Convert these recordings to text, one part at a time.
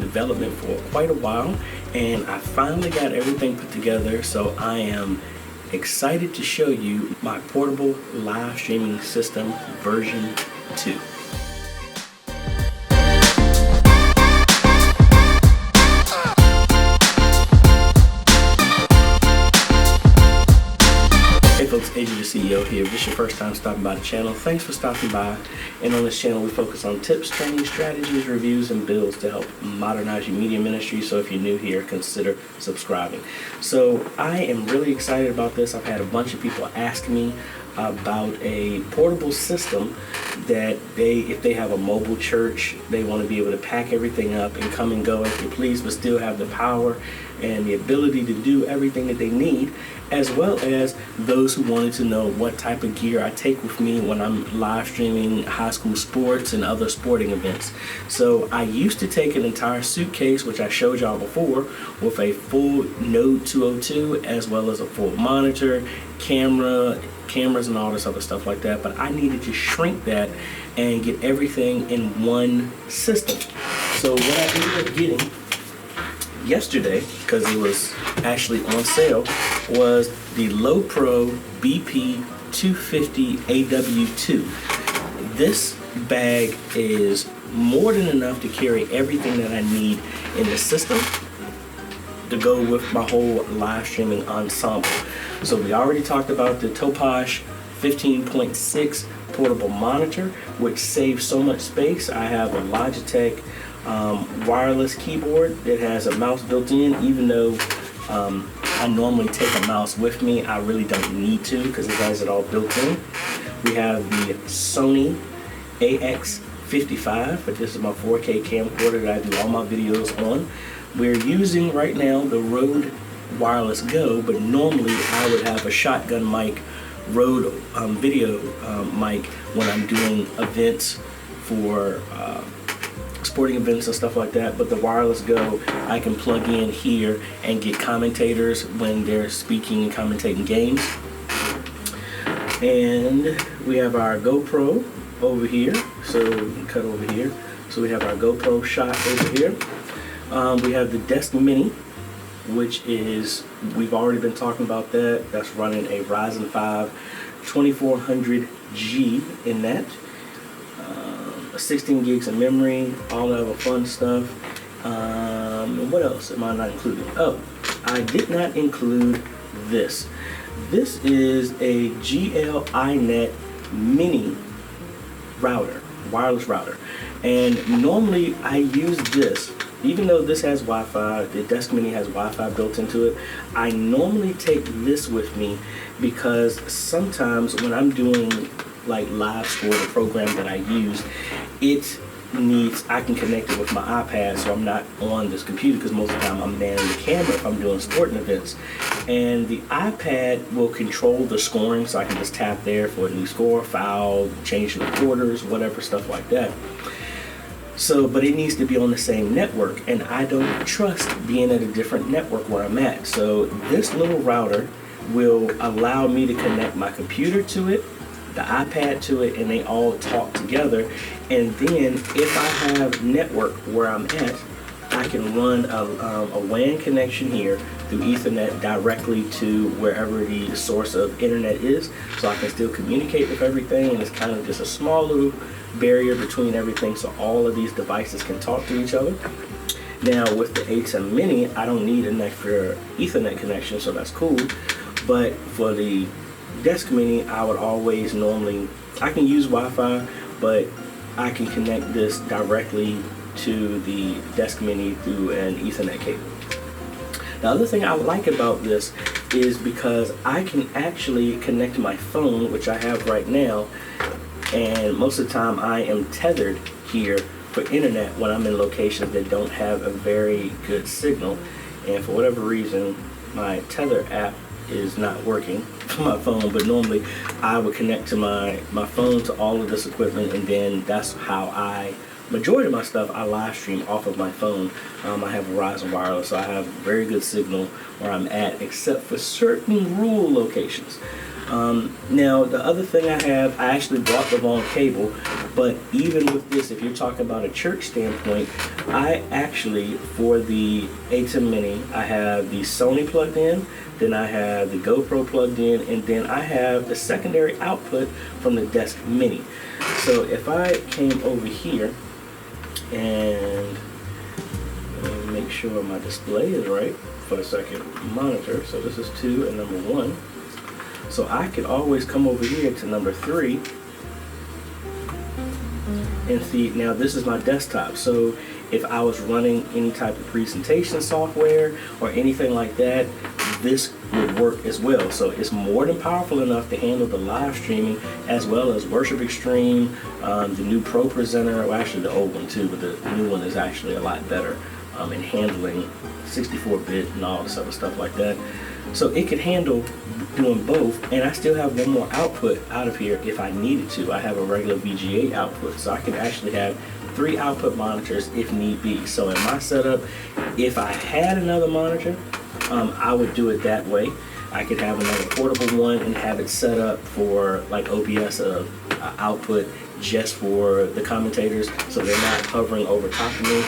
development for quite a while, and I finally got everything put together, so I am excited to show you my portable live streaming system version 2. Hey folks, AJaytheCEO here. If this is your first time stopping by the channel, thanks for stopping by. And on this channel, we focus on tips, training, strategies, reviews, and builds to help modernize your media ministry. So if you're new here, consider subscribing. So I am really excited about this. I've had a bunch of people ask me about a portable system that if they have a mobile church, they want to be able to pack everything up and come and go as they please, but still have the power and the ability to do everything that they need, as well as those who wanted to know what type of gear I take with me when I'm live streaming high school sports and other sporting events. So I used to take an entire suitcase, which I showed y'all before, with a full Node 202, as well as a full monitor, cameras and all this other stuff like that, but I needed to shrink that and get everything in one system. So what I ended up getting yesterday, because it was actually on sale, was the Low Pro BP 250 AW2. This bag is more than enough to carry everything that I need in the system to go with my whole live streaming ensemble. So we already talked about the Topaz 15.6 portable monitor, which saves so much space. I have a Logitech wireless keyboard that has a mouse built in. Even though I normally take a mouse with me, I really don't need to because it has it all built in. We have the Sony AX55, but this is my 4K camcorder that I do all my videos on. We're using right now the Rode Wireless Go, but normally I would have a shotgun mic, Rode video mic when I'm doing events for sporting events and stuff like that. But the Wireless Go, I can plug in here and get commentators when they're speaking and commentating games. And we have our GoPro over here, so we can cut over here. So we have our GoPro shot over here. We have the Desk Mini, which is, we've already been talking about that. That's running a Ryzen 5 2400G in that. 16 gigs of memory, all of the fun stuff. And what else am I not including? Oh, I did not include this. This is a GL-iNet mini router, wireless router. And normally I use this. Even though this has Wi-Fi, the Desk Mini has Wi-Fi built into it, I normally take this with me because sometimes when I'm doing like live sport, a program that I use, I can connect it with my iPad, so I'm not on this computer, because most of the time I'm manning the camera if I'm doing sporting events. And the iPad will control the scoring, so I can just tap there for a new score, foul, change the quarters, whatever, stuff like that. So, but it needs to be on the same network, and I don't trust being at a different network where I'm at. So this little router will allow me to connect my computer to it, the iPad to it, and they all talk together. And then if I have network where I'm at, I can run a WAN connection here through Ethernet directly to wherever the source of internet is, so I can still communicate with everything, and it's kind of just a small little barrier between everything, so all of these devices can talk to each other. Now with the AJaytheCEO Mini, I don't need an extra Ethernet connection, so that's cool. But for the Desk Mini, I would always I can use Wi-Fi, but I can connect this directly to the Desk Mini through an Ethernet cable. The other thing I like about this is because I can actually connect my phone, which I have right now, and most of the time I am tethered here for internet when I'm in locations that don't have a very good signal, and for whatever reason my Tether app is not working for my phone, but normally I would connect to my phone to all of this equipment, and then that's how majority of my stuff I live stream off of my phone. I have Verizon Wireless, so I have very good signal where I'm at, except for certain rural locations. Now, the other thing I have, I actually bought the wrong cable, but even with this, if you're talking about a church standpoint, I actually, for the ATEM Mini, I have the Sony plugged in, then I have the GoPro plugged in, and then I have the secondary output from the Desk Mini. So if I came over here and make sure my display is right for the second monitor, so this is 2 and number 1. So I could always come over here to number 3 and see, now this is my desktop. So if I was running any type of presentation software or anything like that, this would work as well. So it's more than powerful enough to handle the live streaming as well as Worship Extreme, the new Pro Presenter, well actually the old one too, but the new one is actually a lot better in handling 64-bit and all this other stuff like that. So it could handle doing both, and I still have one more output out of here if I needed to. I have a regular VGA output, so I could actually have 3 output monitors if need be. So in my setup, if I had another monitor, I would do it that way. I could have another portable one and have it set up for like OBS output just for the commentators, so they're not hovering over top of me.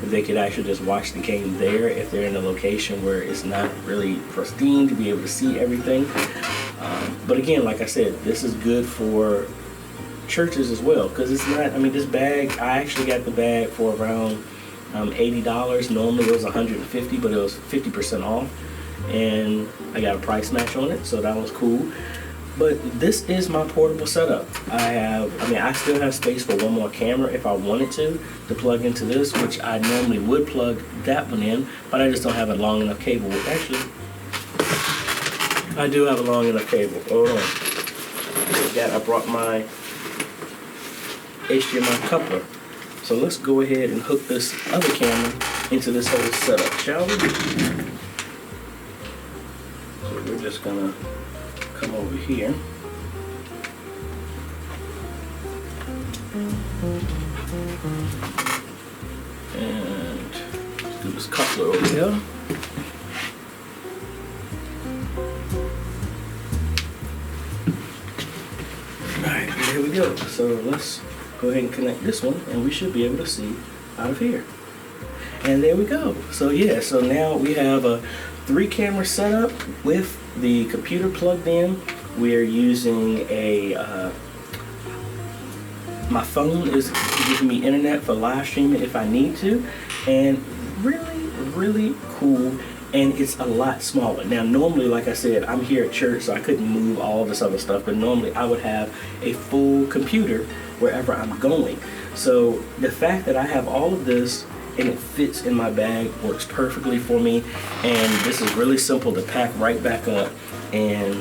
They could actually just watch the game there if they're in a location where it's not really pristine to be able to see everything. But again, like I said, this is good for churches as well, because it's not, I mean, this bag, I actually got the bag for around $80. Normally it was $150, but it was 50% off, and I got a price match on it, so that was cool. But this is my portable setup. I still have space for one more camera if I wanted to plug into this, which I normally would plug that one in, but I just don't have a long enough cable. Actually, I do have a long enough cable. Hold on. I brought my HDMI coupler. So let's go ahead and hook this other camera into this whole setup, shall we? So we're just gonna come over here. And let's do this coupler over here. Alright, here we go. So let's go ahead and connect this one, and we should be able to see out of here. And there we go. So yeah, so now we have a 3-camera setup with the computer plugged in. We're using a my phone is giving me internet for live streaming if I need to, and really cool. And it's a lot smaller. Now normally, like I said, I'm here at church, so I couldn't move all this other stuff, but normally I would have a full computer wherever I'm going. So the fact that I have all of this and it fits in my bag works perfectly for me, and this is really simple to pack right back up and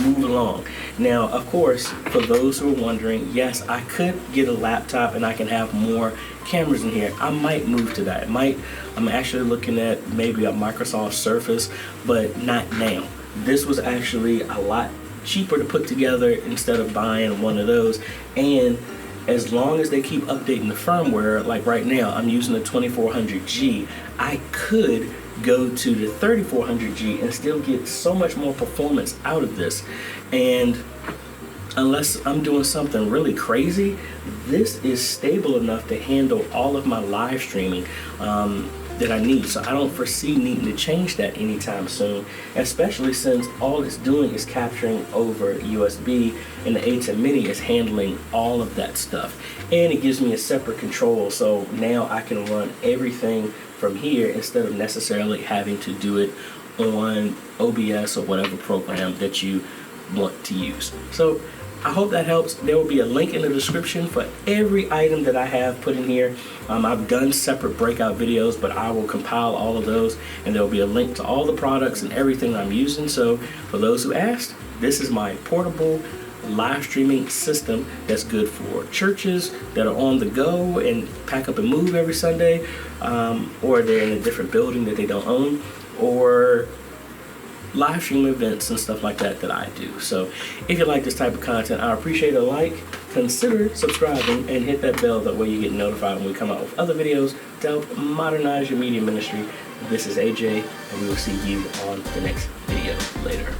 move along. Now, of course, for those who are wondering, yes, I could get a laptop and I can have more cameras in here. I might move to that. I'm actually looking at maybe a Microsoft Surface, but not now. This was actually a lot cheaper to put together instead of buying one of those. And as long as they keep updating the firmware, like right now, I'm using the 2400G, I could go to the 3400G and still get so much more performance out of this. And unless I'm doing something really crazy, this is stable enough to handle all of my live streaming that I need. So I don't foresee needing to change that anytime soon, especially since all it's doing is capturing over USB, and the AJay Mini is handling all of that stuff. And it gives me a separate control, so now I can run everything from here instead of necessarily having to do it on OBS or whatever program that you want to use. So I hope that helps. There will be a link in the description for every item that I have put in here. I've done separate breakout videos, but I will compile all of those, and there will be a link to all the products and everything I'm using. So for those who asked, this is my portable live streaming system that's good for churches that are on the go and pack up and move every Sunday, or they're in a different building that they don't own, or live stream events and stuff like that that I do. So if you like this type of content, I appreciate a like, consider subscribing, and hit that bell, that way you get notified when we come out with other videos to help modernize your media ministry. This is AJ, and we will see you on the next video later.